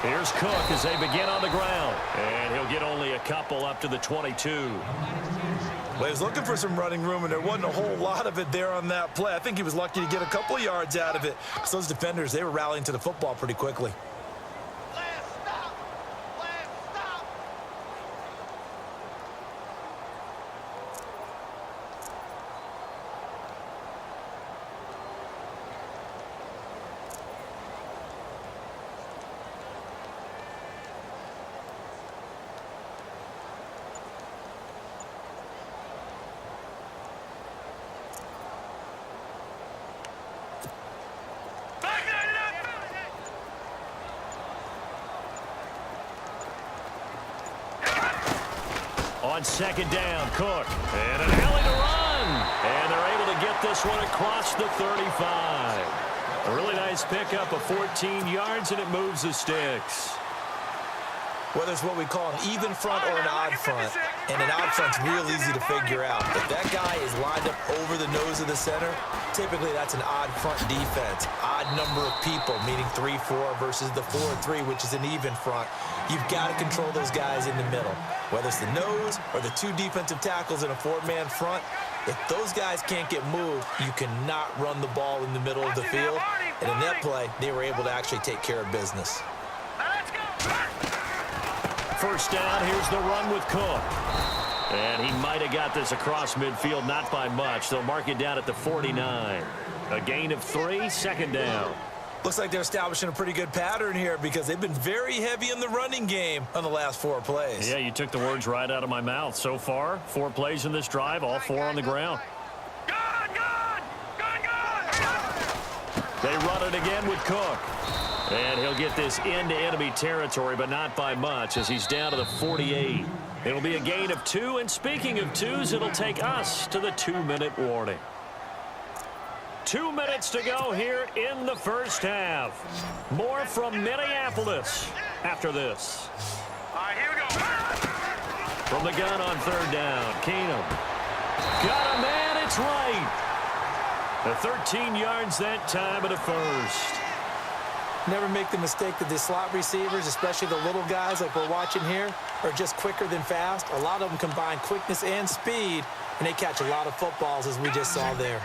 Here's Cook as they begin on the ground. And he'll get only a couple up to the 22. Well, he was looking for some running room, and there wasn't a whole lot of it there on that play. I think he was lucky to get a couple of yards out of it, because those defenders, they were rallying to the football pretty quickly. On second down, Cook. And an alley to run. And they're able to get this one across the 35. A really nice pickup of 14 yards, and it moves the sticks. Whether it's what we call an even front or an odd front, and an odd front's real easy to figure out. If that guy is lined up over the nose of the center, typically that's an odd front defense. Odd number of people, meaning 3-4 versus the 4-3, which is an even front. You've got to control those guys in the middle. Whether it's the nose or the two defensive tackles in a four-man front, if those guys can't get moved, you cannot run the ball in the middle of the field. And in that play, they were able to actually take care of business. First down, here's the run with Cook. And he might have got this across midfield, not by much. They'll mark it down at the 49. A gain of 3, second down. Looks like they're establishing a pretty good pattern here because they've been very heavy in the running game on the last 4 plays. Yeah, you took the words right out of my mouth. So far, 4 plays in this drive, all 4 on the ground. They run it again with Cook. And he'll get this into enemy territory, but not by much as he's down to the 48. It'll be a gain of 2, and speaking of 2s, it'll take us to the 2-minute warning. 2 minutes to go here in the first half. More from Minneapolis after this. All right, here we go. From the gun on third down, Keenum. Got a man, it's right. The 13 yards that time at a first. Never make the mistake that the slot receivers, especially the little guys like we're watching here, are just quicker than fast. A lot of them combine quickness and speed, and they catch a lot of footballs, as we just saw there.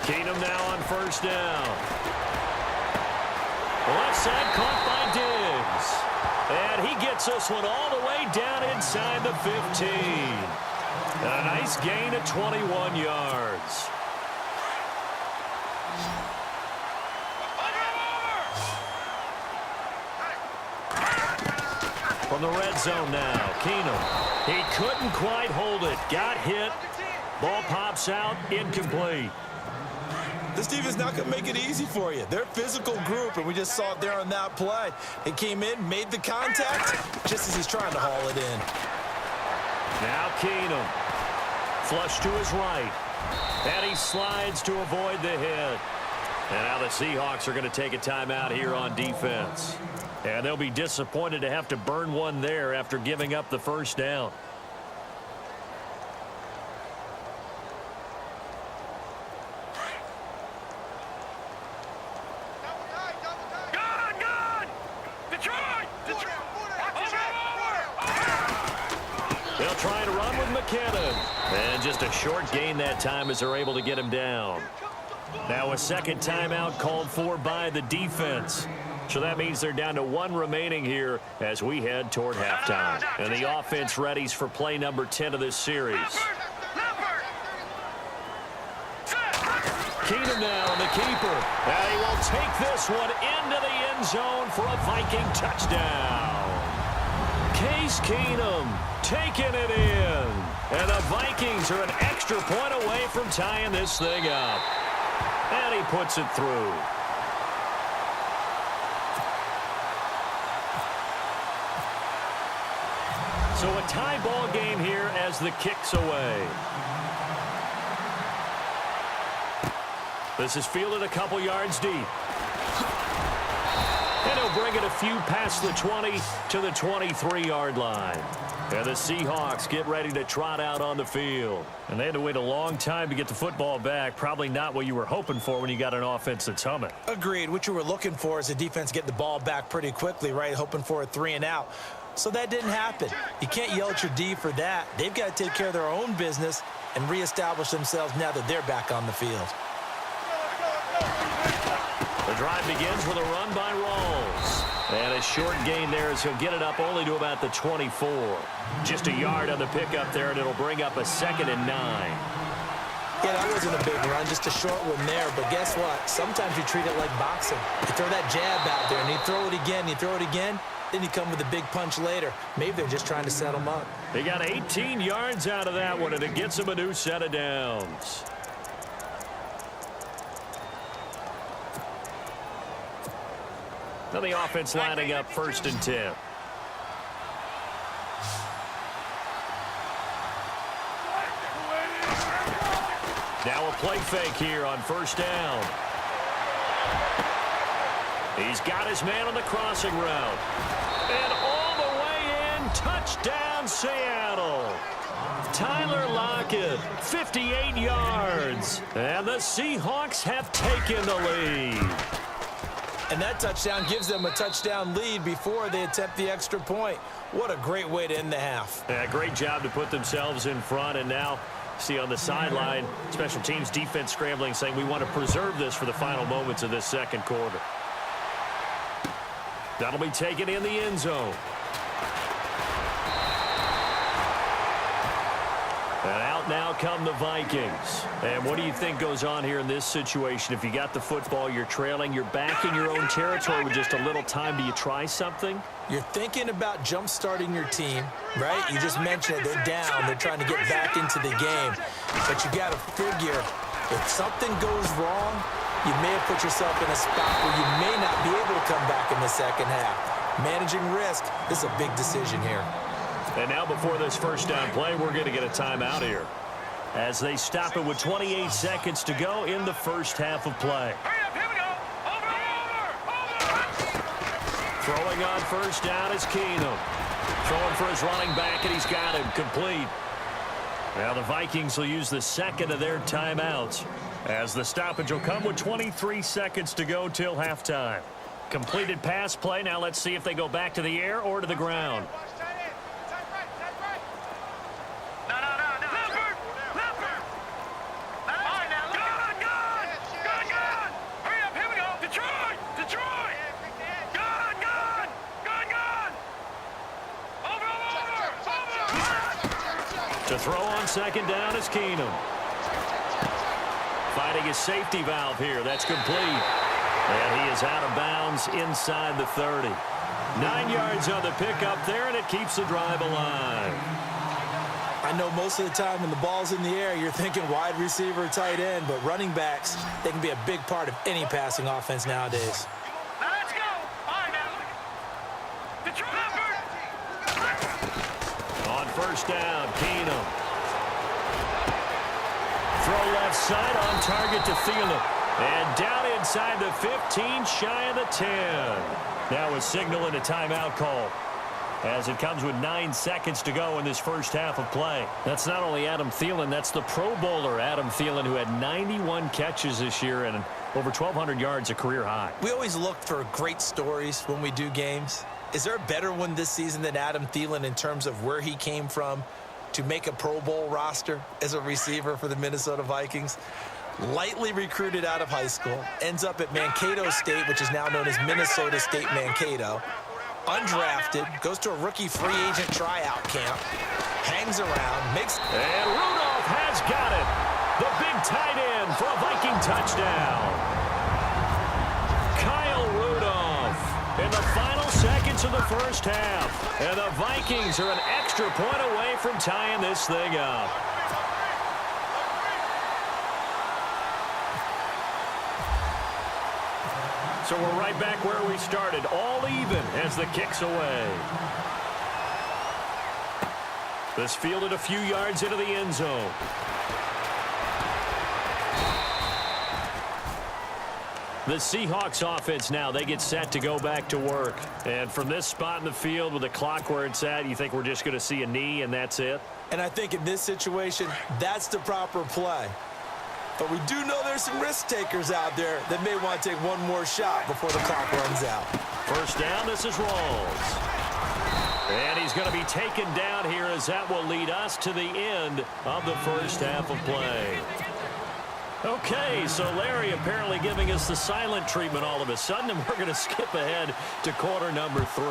Keenum now on first down. Left side caught by Diggs. And he gets this one all the way down inside the 15. A nice gain of 21 yards. From the red zone now, Keenum. He couldn't quite hold it. Got hit. Ball pops out, incomplete. This defense not going to make it easy for you. They're a physical group, and we just saw it there on that play. They came in, made the contact, just as he's trying to haul it in. Now Keenum. Flush to his right. And he slides to avoid the hit. And now the Seahawks are going to take a timeout here on defense. And they'll be disappointed to have to burn one there after giving up the first down. They'll try to run with McKinnon. And just a short gain that time as they're able to get him down. Now a second timeout called for by the defense. So that means they're down to 1 remaining here as we head toward halftime. And the offense readies for play number 10 of this series. Keenum now on the keeper. And he will take this one into the end zone for a Viking touchdown. Case Keenum taking it in. And the Vikings are an extra point away from tying this thing up. And he puts it through. So a tie ball game here as the kick's away. This is fielded a couple yards deep. And he'll bring it a few past the 20 to the 23-yard line. And the Seahawks get ready to trot out on the field. And they had to wait a long time to get the football back. Probably not what you were hoping for when you got an offense that's humming. Agreed. What you were looking for is the defense getting the ball back pretty quickly, right? Hoping for a 3 and out. So that didn't happen. You can't yell at your D for that. They've got to take care of their own business and reestablish themselves now that they're back on the field. The drive begins with a run by Rawls. And a short gain there as he'll get it up only to about the 24. Just a yard on the pickup there, and it'll bring up a 2nd and 9. Yeah, that wasn't a big run, just a short one there. But guess what? Sometimes you treat it like boxing. You throw that jab out there, and you throw it again, you throw it again, then you come with a big punch later. Maybe they're just trying to set them up. They got 18 yards out of that one, and it gets them a new set of downs. Now the offense lining up 1st and 10. Now a play fake here on 1st down. He's got his man on the crossing route. And all the way in, touchdown Seattle. Tyler Lockett, 58 yards. And the Seahawks have taken the lead. And that touchdown gives them a touchdown lead before they attempt the extra point. What a great way to end the half. Yeah, great job to put themselves in front. And now, see on the sideline, special teams defense scrambling, saying we want to preserve this for the final moments of this 2nd quarter. That'll be taken in the end zone. And out now come the Vikings. And what do you think goes on here in this situation? If you got the football, you're trailing, you're back in your own territory with just a little time. Do you try something? You're thinking about jump-starting your team, right? You just mentioned it. They're down. They're trying to get back into the game. But you got to figure, if something goes wrong, you may have put yourself in a spot where you may not be able to come back in the 2nd half. Managing risk, this is a big decision here. And now before this 1st down play, we're going to get a timeout here as they stop it with 28 seconds to go in the 1st half of play. Throwing on 1st down is Keenum. Throwing for his running back, and he's got him complete. Now the Vikings will use the 2nd of their timeouts as the stoppage will come with 23 seconds to go till halftime. Completed pass play. Now let's see if they go back to the air or to the ground. To throw on 2nd down is Keenum. Fighting his safety valve here. That's complete. And he is out of bounds inside the 30. 9 yards on the pickup there, and it keeps the drive alive. I know most of the time when the ball's in the air, you're thinking wide receiver, tight end, but running backs, they can be a big part of any passing offense nowadays. Now let's go. All right, now. On 1st down, Keenum. Throw left side on target to Thielen. And down inside the 15, shy of the 10. Now a signal and a timeout call, as it comes with 9 seconds to go in this 1st half of play. That's not only Adam Thielen, that's the Pro Bowler Adam Thielen, who had 91 catches this year and over 1,200 yards, a career high. We always look for great stories when we do games. Is there a better one this season than Adam Thielen in terms of where he came from to make a Pro Bowl roster as a receiver for the Minnesota Vikings? Lightly recruited out of high school, ends up at Mankato State, which is now known as Minnesota State Mankato. Undrafted, goes to a rookie free agent tryout camp, hangs around, makes... And Rudolph has got it. The big tight end for a Viking touchdown. Kyle Rudolph in the final seconds of the 1st half. And the Vikings are an extra point away from tying this thing up. So we're right back where we started, all even as the kick's away. This fielded a few yards into the end zone. The Seahawks offense now, they get set to go back to work. And from this spot in the field with the clock where it's at, you think we're just going to see a knee and that's it? And I think in this situation, that's the proper play. But we do know there's some risk takers out there that may want to take one more shot before the clock runs out. First down, this is Rawls. And he's going to be taken down here as that will lead us to the end of the first half of play. Okay, so Larry apparently giving us the silent treatment all of a sudden, and we're going to skip ahead to quarter number 3.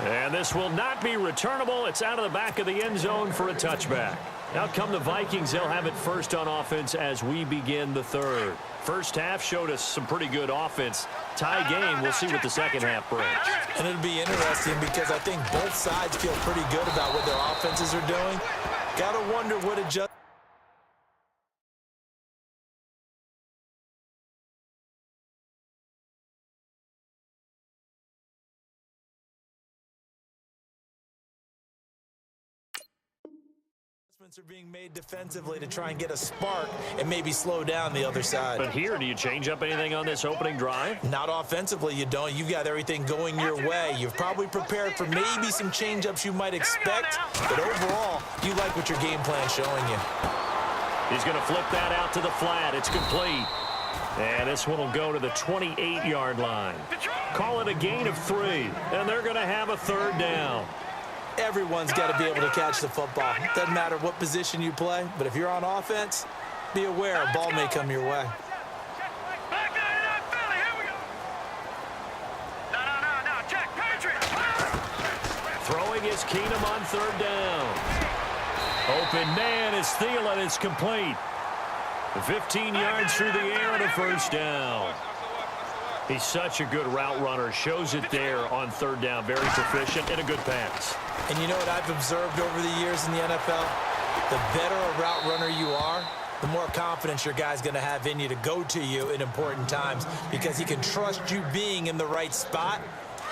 And this will not be returnable. It's out of the back of the end zone for a touchback. Out come the Vikings. They'll have it first on offense as we begin the third. First half showed us some pretty good offense. Tie game. We'll see what the second half brings. And it'll be interesting because I think both sides feel pretty good about what their offenses are doing. Got to wonder what adjustments are being made defensively to try and get a spark and maybe slow down the other side. But here, do you change up anything on this opening drive? Not offensively, you don't. You've got everything going your way. You've probably prepared for maybe some change-ups you might expect, but overall, you like what your game plan's showing you. He's going to flip that out to the flat. It's complete. And this one will go to the 28-yard line. Call it a gain of 3, and they're going to have a third down. Everyone's got to be able to catch the football. Doesn't matter what position you play, but if you're on offense, be aware a ball may come your way. Throwing is Keenum on third down. Open man is Thielen. It's complete. 15 yards through the air and a first down. He's such a good route runner. Shows it there on third down. Very proficient and a good pass. And you know what I've observed over the years in the NFL? The better a route runner you are, the more confidence your guy's going to have in you to go to you in important times because he can trust you being in the right spot,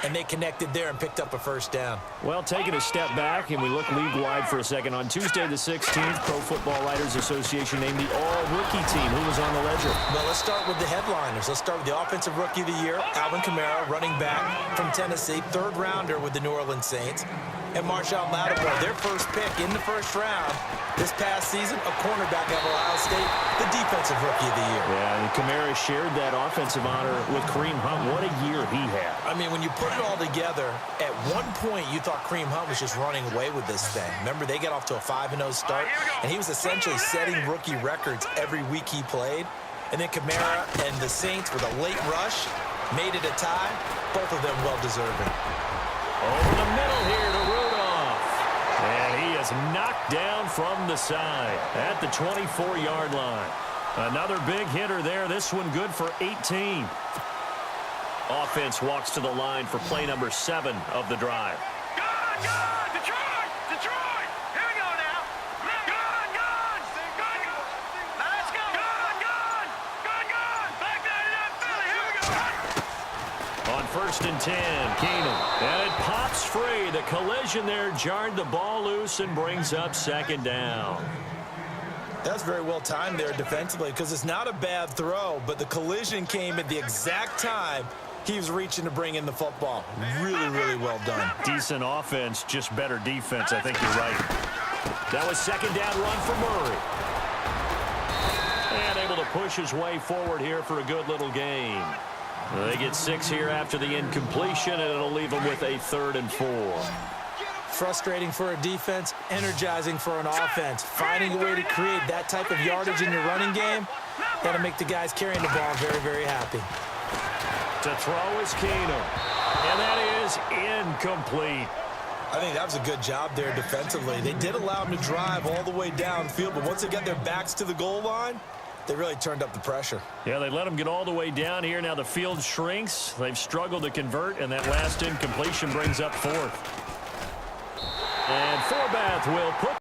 and they connected there and picked up a first down. Well, taking a step back, and we look league-wide for a second. On Tuesday the 16th, Pro Football Writers Association named the all-rookie team. Who was on the ledger? Well, let's start with the headliners. Let's start with the Offensive Rookie of the Year, Alvin Kamara, running back from Tennessee, third-rounder with the New Orleans Saints. And Marshawn Lattimore, their first pick in the first round this past season, a cornerback at Ohio State, the Defensive Rookie of the Year. Yeah, and Kamara shared that offensive honor with Kareem Hunt. What a year he had. I mean, when you put it all together, at one point you thought Kareem Hunt was just running away with this thing. Remember, they got off to a 5-0 start, and he was essentially setting rookie records every week he played. And then Kamara and the Saints with a late rush made it a tie. Both of them well-deserving. Over the middle here to Rudolph. And he is knocked down from the side at the 24-yard line. Another big hitter there. This one good for 18. Offense walks to the line for play number 7 of the drive. Good! Detroit! Detroit! Here we go now. Good! Let's go! Good! Back there in that Philly. Here we go. On first and 10, Keenum. And it pops free. The collision there jarred the ball loose and brings up second down. That's very well timed there defensively because it's not a bad throw, but the collision came at the exact time he was reaching to bring in the football. Really, really well done. Decent offense, just better defense. I think you're right. That was second down run for Murray. And able to push his way forward here for a good little gain. They get 6 here after the incompletion, and it'll leave them with a 3rd and 4. Frustrating for a defense, energizing for an offense. Finding a way to create that type of yardage in your running game, got to make the guys carrying the ball very, very happy. To throw is Keenum. And that is incomplete. I think that was a good job there defensively. They did allow them to drive all the way downfield, but once they got their backs to the goal line, they really turned up the pressure. Yeah, they let them get all the way down here. Now the field shrinks. They've struggled to convert, and that last incompletion brings up 4th. And Forbath will put